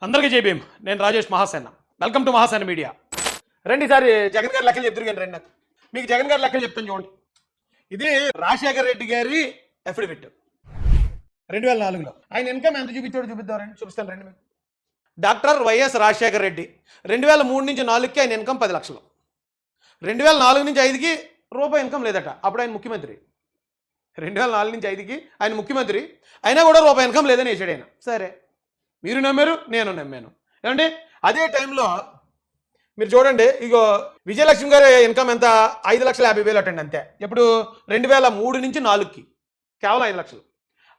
అందరికీ జై భీమ్. నేను Rajesh Mahasena. Welcome to Mahasena media. రండి ఈసారి జగన్ గారి లెక్కలు చెప్తారు కానీ రండి. నాకు మీకు జగన్ గారి లెక్కలు చెప్తాను చూడండి. ఇది రాజశేఖర రెడ్డి గారి అఫిడవిట్ 2004లో. ఆయన ఇన్కమ్ ఎంత చూపించాడు చూపిద్దాం చూపిస్తాను రండి. మీకు డాక్టర్ వైఎస్ రాజశేఖర రెడ్డి 2003 నుంచి 4కి ఆయన ఇన్కమ్ 10 లక్షలు. 2004 నుంచి 5కి రూపాయి ఇన్కమ్ లేదట. అప్పుడు ఆయన ముఖ్యమంత్రి. 2004 నుంచి 5కి ఆయన ముఖ్యమంత్రి అయినా కూడా రూపాయి ఇన్కమ్ లేదని వేసాడు ఆయన. సరే, మీరు నమ్మారు, నేను నమ్మాను. ఏమంటే అదే టైంలో మీరు చూడండి, ఇగో విజయలక్ష్మి గారి ఇన్కమ్ ఎంత? 5,50,000 అటండి అంతే. ఇప్పుడు 2003 నుంచి 4కి కేవలం 5 లక్షలు.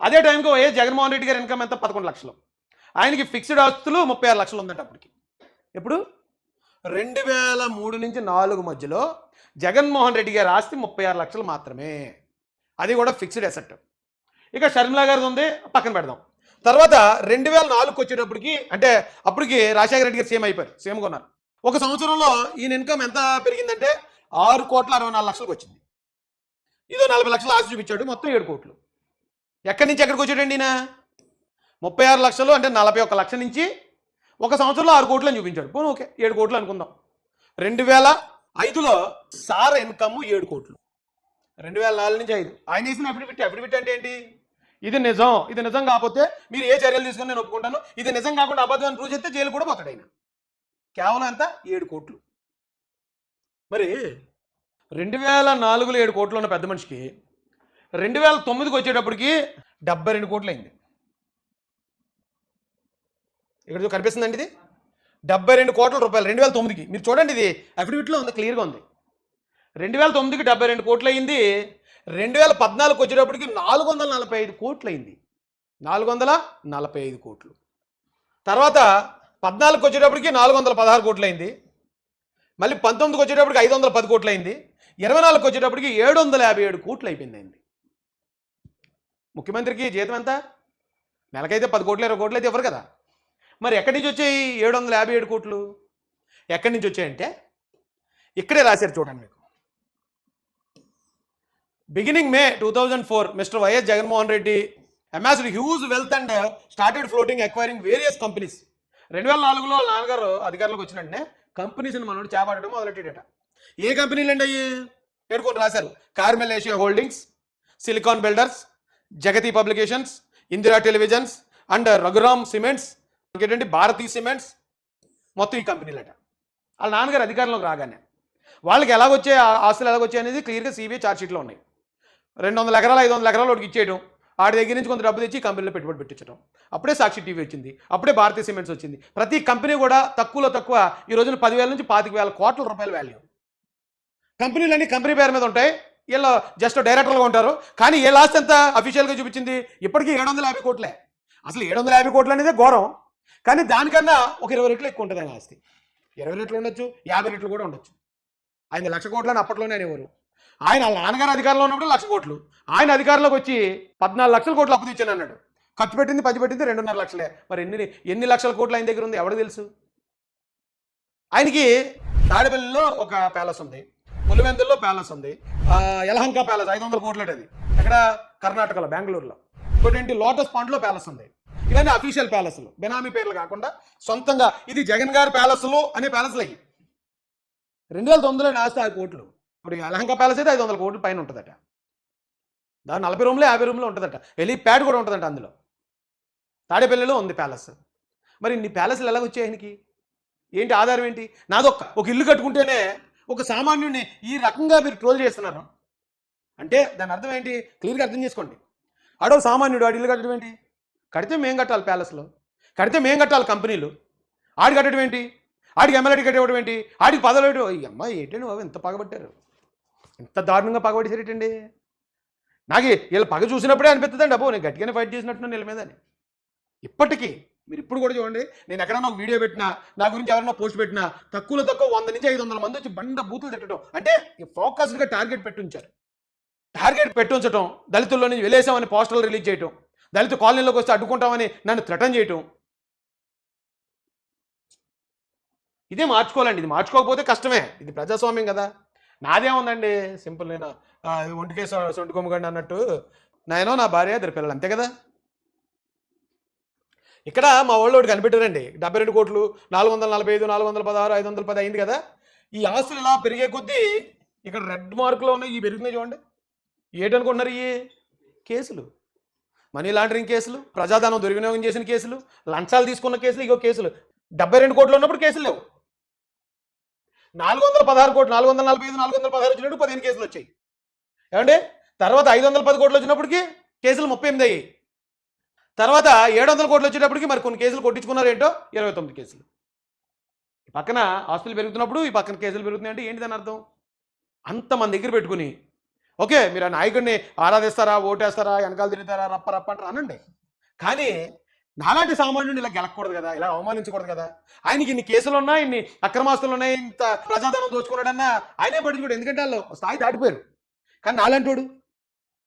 అదే టైంకి వైఎస్ జగన్మోహన్ రెడ్డి గారి ఇన్కమ్ ఎంత? 11 లక్షలు. ఆయనకి ఫిక్స్డ్ ఆస్తులు 36 లక్షలు ఉందంట అప్పటికి. ఇప్పుడు 2003 నుంచి 4 మధ్యలో జగన్మోహన్ రెడ్డి గారి ఆస్తి 36 లక్షలు మాత్రమే. అది కూడా ఫిక్స్డ్ అసెట్. ఇక షర్మిలా గారిది ఉంది, పక్కన పెడదాం. తర్వాత 2004కి వచ్చేటప్పటికి, అంటే అప్పటికి రాజశేఖర రెడ్డి గారు సీఎం అయిపోయారు, సీఎంగా ఉన్నారు. ఒక సంవత్సరంలో ఈయన ఇన్కమ్ ఎంత పెరిగిందంటే 6,64,00,000కి వచ్చింది. ఇదో 40 లక్షలు ఆస్తి చూపించాడు, మొత్తం 7 కోట్లు. ఎక్కడి నుంచి ఎక్కడికి వచ్చాడండి ఈయన? 36 లక్షలు అంటే 41 లక్షల నుంచి ఒక సంవత్సరంలో 6 కోట్లు అని చూపించాడు. పోనీ ఓకే, 7 కోట్లు అనుకుందాం. 2005లో సార్ ఇన్కమ్ 7 కోట్లు. 2004 నుంచి 5 ఆయన వేసిన అఫిడవిట్ అంటే ఏంటి? ఇది నిజం, ఇది నిజం కాకపోతే మీరు ఏ చర్యలు తీసుకుని నేను ఒప్పుకుంటాను, ఇది నిజం కాకుండా అబద్ధం అని ప్రూవ్ చేస్తే జైలు కూడా పోతాడు ఆయన. కేవలం ఎంత? 7 కోట్లు. మరి 2004లో 7 కోట్లు ఉన్న పెద్ద మనిషికి 2009కి వచ్చేటప్పటికి 72 కోట్లు అయింది. ఇక్కడ కనిపిస్తుందండి, ఇది 72 కోట్ల రూపాయలు 2009కి. మీరు చూడండి, ఇది అఫిడవిట్లో ఉంది, క్లియర్గా ఉంది. 2009కి 72 కోట్లు అయింది. 2014కి వచ్చేటప్పటికి 445 కోట్లు అయింది. 445 కోట్లు. తర్వాత 14కి వచ్చేటప్పటికి 416 కోట్లు అయింది. మళ్ళీ 19కి వచ్చేటప్పటికి 510 కోట్లు అయింది. 24కి వచ్చేటప్పటికి 757 కోట్లు అయిపోయింది. ముఖ్యమంత్రికి జీతం ఎంత? నెలకైతే 10 కోట్లు 20 కోట్లు అయితే ఇవ్వరు కదా. మరి ఎక్కడి నుంచి వచ్చాయి 757 కోట్లు? ఎక్కడి నుంచి వచ్చాయంటే ఇక్కడే రాశారు చూడండి మీకు. Beginning May 2004, Mr. YS Jaganmohan Reddy amassed huge wealth and started floating, acquiring various companies. 2004లో నాన్నగారు అధికారంలోకి వచ్చినట్టే కంపెనీస్ని మనోడు చేపట్టడం మొదలెట్టాడట. ఏ కంపెనీలు అండి అయ్యి? పేర్కొని రాశారు. Carmel Asia Holdings, Silicon Builders, Jagati Publications, Indira Televisions and Raghuram Cements, ఇంకేంటంటే భారతీ సిమెంట్స్, మొత్తం ఈ కంపెనీలట. వాళ్ళ నాన్నగారు అధికారంలోకి రాగానే వాళ్ళకి ఎలాగొచ్చే ఆస్తులు ఎలాగొచ్చాయి అనేది క్లియర్గా సిబిఐ ఛార్జ్షీట్లో ఉన్నాయి. 200 ఎకరాలు 500 ఎకరాలు వాడికి ఇచ్చేయడం, వాడి దగ్గర నుంచి కొంత డబ్బు తెచ్చి కంపెనీలో పెట్టుబడి పెట్టించడం. అప్పుడే సాక్షి టీవీ వచ్చింది, అప్పుడే భారతీయ సిమెంట్స్ వచ్చింది. ప్రతి కంపెనీ కూడా తక్కువలో తక్కువ ఈ రోజున 10,000 నుంచి 25,000 కోట్ల రూపాయల వాల్యూ. కంపెనీలన్నీ కంపెనీ పేరు మీద ఉంటాయి, వీళ్ళు జస్ట్ డైరెక్టర్లుగా ఉంటారు. కానీ ఏ లాస్ట్ ఎంత అఫీషియల్గా చూపించింది? ఇప్పటికీ 750 కోట్లే. అసలు 750 కోట్లు అనేది ఘోరం. కానీ దానికన్నా ఒక 20 రెట్లు ఎక్కువ ఉంటుంది ఆయన ఆస్తి. 20 రెట్లు ఉండొచ్చు, 50 రెట్లు కూడా ఉండొచ్చు. ఆయన 1,00,000 కోట్లు అని అప్పట్లోనే అనేవారు. ఆయన వాళ్ళ నాన్నగారు అధికారంలో ఉన్నప్పుడు 1,00,000 కోట్లు. ఆయన అధికారంలోకి వచ్చి 14 లక్షల కోట్లు అప్పు తెచ్చాను అన్నాడు. ఖర్చు పెట్టింది 2.5 లక్షలే. మరి ఎన్ని లక్షల కోట్లు ఆయన దగ్గర ఉంది ఎవరికి తెలుసు? ఆయనకి తాడేపల్లిలో ఒక ప్యాలెస్ ఉంది, పులివెందుల్లో ప్యాలెస్ ఉంది, యలహంక ప్యాలెస్ 500 కోట్లది అది అక్కడ కర్ణాటకలో బెంగళూరులో. ఇంకోటి లోటస్ పాండ్లో ప్యాలెస్ ఉంది. ఇవన్నీ అఫీషియల్ ప్యాలెస్లు, బెనామీ పేర్లు కాకుండా సొంతంగా. ఇది జగన్ గారి ప్యాలెస్లు అనే ప్యాలెస్లు అయ్యి 2009లో ఆస్తి 6 కోట్లు. ఇప్పుడు యలహంక ప్యాలెస్ అయితే 500 కోట్ల పైన ఉంటుందట. దాని 40 రూమ్లో 50 రూమ్లో ఉంటుందట. ప్యాడ్ కూడా ఉంటుందంట అందులో. తాడేపల్లిలో ఉంది ప్యాలెస్. మరి ఇన్ని ప్యాలెస్లు ఎలా వచ్చాయి ఆయనకి? ఏంటి ఆధారం ఏంటి? ఒక ఇల్లు కట్టుకుంటేనే ఒక సామాన్యుడిని ఈ రకంగా మీరు ట్రోల్ చేస్తున్నారు అంటే దాని అర్థం ఏంటి? క్లియర్గా అర్థం చేసుకోండి. ఆడో సామాన్యుడు, ఆడి ఇల్లు కట్టడం ఏంటి? కడితే మేం కట్టాలి ప్యాలెస్లో, కడితే మేం కట్టాలి కంపెనీలు. ఆడి కట్టడం ఏంటి? ఆడికి ఎమ్మెల్యేకి కట్టేవడం ఏంటి? ఆడికి పదవి అమ్మాయి ఏంటండి బాబు ఎంత పగబట్టారు, ఎంత దారుణంగా పగబట్టేసేటండి. నాకు వీళ్ళ పగ చూసినప్పుడే అనిపిస్తుందండి, అబ్బో నేను గట్టిగానే ఫైట్ చేసినట్టున్నాను వీళ్ళ మీద అని. ఇప్పటికీ మీరు ఇప్పుడు కూడా చూడండి, నేను ఎక్కడైనా ఒక వీడియో పెట్టినా, నా గురించి ఎవరైనా పోస్ట్ పెట్టినా తక్కువ 100 నుంచి 500 మంది వచ్చి బండ బూతులు తిట్టడం. అంటే ఫోకస్డ్గా టార్గెట్ పెట్టుంచడం, దళితుల్లో నుంచి వెళ్ళేసామని పోస్టర్లు రిలీజ్ చేయటం, దళిత కాలనీలోకి వస్తే అడ్డుకుంటామని నన్ను థ్రెటన్ చేయటం. ఇదే మార్చుకోవాలండి. ఇది మార్చుకోకపోతే కష్టమే. ఇది ప్రజాస్వామ్యం కదా. నాదేముందండి, సింపుల్. నేను ఒంటికే సొంటి కొమ్ముగండి అన్నట్టు, నేను నా భార్య 2 పిల్లలు అంతే కదా. ఇక్కడ మా వాళ్ళు ఒకటి కనిపెట్టారండి. 72 కోట్లు, 445, 416, 510 అయింది కదా. ఈ ఆస్తులు ఇలా పెరిగే కొద్దీ ఇక్కడ రెడ్ మార్కులో ఉన్నాయి, ఇవి పెరుగుతున్నాయి చూడండి. ఏంటనుకుంటున్నారు? ఈ కేసులు, మనీ లాండరింగ్ కేసులు, ప్రజాధనం దుర్వినియోగం చేసిన కేసులు, లంచాలు తీసుకున్న కేసులు, ఇగో కేసులు. 72 కోట్లు ఉన్నప్పుడు కేసులు లేవు. 416 కోట్లు, 445, 416 వచ్చినప్పుడు 15 కేసులు వచ్చాయి. ఏమండి? తర్వాత 510 కోట్లు వచ్చినప్పటికీ కేసులు 38 అయ్యాయి. తర్వాత 700 కోట్లు వచ్చేటప్పటికి మరి కొన్ని కేసులు కొట్టించుకున్నారు ఏంటో 29 కేసులు. ఈ పక్కన ఆస్తులు పెరుగుతున్నప్పుడు ఈ పక్కన కేసులు పెరుగుతున్నాయి అంటే ఏంటి దాని అర్థం? అంత మన దగ్గర పెట్టుకుని ఓకే మీరు ఆ నాయకుడిని ఆరాధిస్తారా, ఓటేస్తారా, వెనకాల తిరుగుతారా, రప్ప రప్ప అంటారా అనండి. కానీ నాలాంటి సామాన్యుడిని ఇలా గెలకూడదు కదా, ఇలా అవమానించకూడదు కదా. ఆయనకి ఇన్ని కేసులు ఉన్నాయి, ఇన్ని అక్రమాస్తులు ఉన్నాయి, ఇంత ప్రజాధనం దోచుకున్నాడన్నా ఆయనే పట్టించుకోడు. ఎందుకంటే వాళ్ళు స్థాయి దాటిపోయారు. కానీ నాలాంటోడు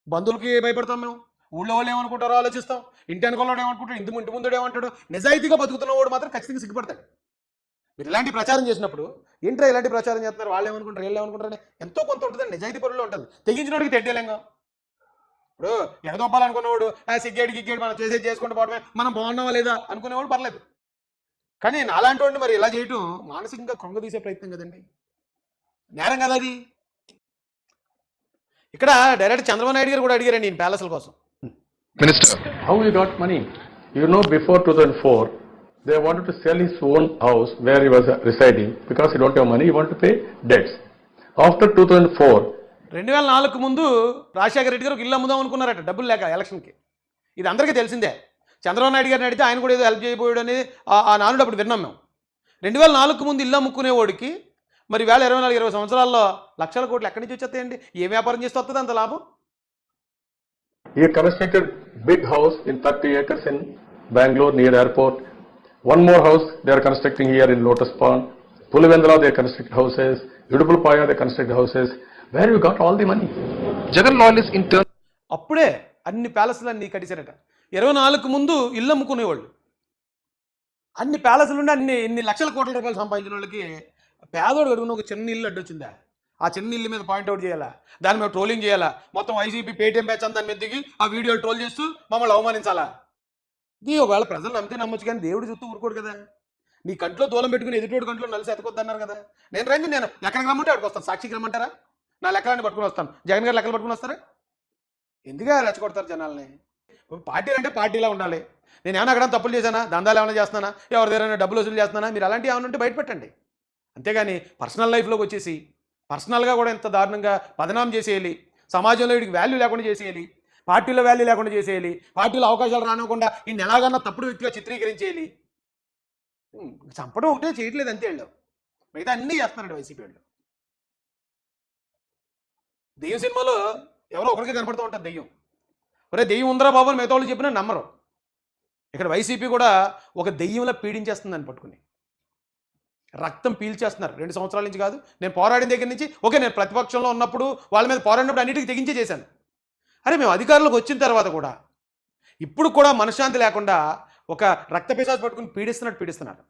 బంధువులకి భయపడతాం మేము, ఊళ్ళో వాళ్ళు ఏమనుకుంటారో ఆలోచిస్తాం, ఇంటి అనుకోవాడు ఏమనుకుంటాడు, ఇంటి ముందు ఏమంటాడు. నిజాయితీగా బతుకుతున్న వాడు మాత్రం ఖచ్చితంగా సిగ్గుపడతాడు. మీరు ఇలాంటి ప్రచారం చేసినప్పుడు ఏంట్రా ఇలాంటి ప్రచారం చేస్తున్నారు, వాళ్ళు ఏమనుకుంటారు, వీళ్ళు ఏమనుకుంటారు, ఎంతో కొంత ఉంటుంది, నిజాయితీ పరుల్లో ఉంటుంది. తెగించినోడికి తెడ్డేలేంగా. ఇప్పుడు ఎగదొప్పాలనుకున్నవాడు సిగ్గేడు గిగ్గేడు మనం చేసేది చేసుకుంటూ పోవడమే, మనం బాగున్నావా లేదా అనుకునేవాడు పర్లేదు. కానీ నాలాంటి వాడిని మరి ఇలా చేయటం మానసికంగా కృంగదీసే ప్రయత్నం కదండి, నేరం కదా అది. ఇక్కడ డైరెక్ట్ చంద్రబాబు నాయుడు గారు కూడా అడిగారండి ఈయన ప్యాలెస్ల కోసం. Minister, how you got money? You know, before 2004, they wanted to sell his own house where he was residing because he don't have money, he wanted to pay debts. After 2004, 2004 ముందు రాజశేఖర రెడ్డి గారు ఒక ఇల్లు అమ్ముదాం అనుకున్నారట, డబ్బులు లేక ఎలక్షన్కి. ఇది అందరికీ తెలిసిందే. చంద్రబాబు నాయుడు గారిని అడిగితే ఆయన కూడా ఏదో హెల్ప్ చేయబోయాడు అనేది ఆ నానుడు అప్పుడు విన్నాం మేము. 2004 ముందు ఇల్లు అమ్ముకునేవాడికి మరి 24-20 సంవత్సరాల్లో లక్షల కోట్లు ఎక్కడి నుంచి వచ్చేస్తాయండి? ఏ వ్యాపారం చేస్తే వస్తుంది అంత లాభం? he constructed big house in 30 acres in Bangalore near airport. One more house they are constructing here in Lotus Pond. Pulivendra they construct houses. Udupalpaya they construct houses. Where you got all the money? Jagan loyalists in turn. అప్పుడే అన్ని ప్యాలెస్లు అన్ని కట్టించారట. 24 ముందు ఇల్లు అమ్ముకునేవాళ్ళు. అన్ని ప్యాలెస్లు ఉండి ఇన్ని లక్షల కోట్ల రూపాయలు సంపాదించిన వాళ్ళకి పేదోడు అడుగున ఒక చిన్న ఇల్లు అడ్డొచ్చిందా? ఆ చిన్న ఇల్లు మీద పాయింట్అవుట్ చేయాలా, దాని మీద ట్రోలింగ్ చేయాలా, మొత్తం వైసీపీ పేటీఎం బ్యాచ్ అంతా దాని మీద దిగి ఆ వీడియోలు ట్రోల్ చేస్తూ మమ్మల్ని అవమానించాలా? ఇది ఒకవేళ ప్రజలు నమ్మితే నమ్మొచ్చు, కానీ దేవుడు చూస్తూ ఊరుకోడు కదా. నీ కంట్లో దూలం పెట్టుకుని ఎదుటోడి కంట్లో నలిసి ఎతకొద్దన్నారు కదా. నేను ఎక్కడికి రమ్మంటే అక్కడికి వస్తాను, సాక్షికి రమ్మంటారా? నా లెక్కలన్నీ పట్టుకుని వస్తాను. జగన్ గారు లెక్కలు పట్టుకుని వస్తారా? ఎందుకే రెచ్చగొడతారు జనాల్ని? పార్టీలు అంటే పార్టీలా ఉండాలి. నేను ఏమైనా అక్కడ తప్పులు చేశానా, దందాలు ఏమైనా చేస్తున్నానా, ఎవరి దగ్గర డబ్బులు వసూలు చేస్తున్నానా, మీరు అలాంటివి ఏమైనా ఉంటే బయటపెట్టండి. అంతేగాని పర్సనల్ లైఫ్లోకి వచ్చేసి పర్సనల్గా కూడా ఎంత దారుణంగా బదనాం చేసేయాలి, సమాజంలో వీడికి వాల్యూ లేకుండా చేసేయాలి, పార్టీలో వాల్యూ లేకుండా చేసేయాలి, పార్టీలో అవకాశాలు రానివ్వకుండా ఈయన ఎలాగన్నా తప్పుడు వ్యక్తిగా చిత్రీకరించేయాలి. చంపడం ఒకటే చేయట్లేదు అంతే. వాళ్ళు మిగతా అన్నీ చేస్తున్నారండి వైసీపీ వాళ్ళు. దెయ్యం సినిమాలో ఎవరో ఒకరికి కనపడుతూ ఉంటుంది దెయ్యం. ఒరే దెయ్యం ఉందరా బాబు అని మిగతా వాళ్ళు చెప్పినా నమ్మరు. ఇక్కడ వైసీపీ కూడా ఒక దెయ్యంలా పీడించేస్తుందని పట్టుకుని రక్తం పీల్చేస్తున్నారు. 2 సంవత్సరాల నుంచి కాదు, నేను పోరాడిన దగ్గర నుంచి. ఓకే నేను ప్రతిపక్షంలో ఉన్నప్పుడు వాళ్ళ మీద పోరాడినప్పుడు అన్నిటికీ తెగించే చేశాను. అరే మేము అధికారంలోకి వచ్చిన తర్వాత కూడా ఇప్పుడు కూడా మనశ్శాంతి లేకుండా ఒక రక్త పిశాచు పట్టుకుని పీడిస్తున్నారు.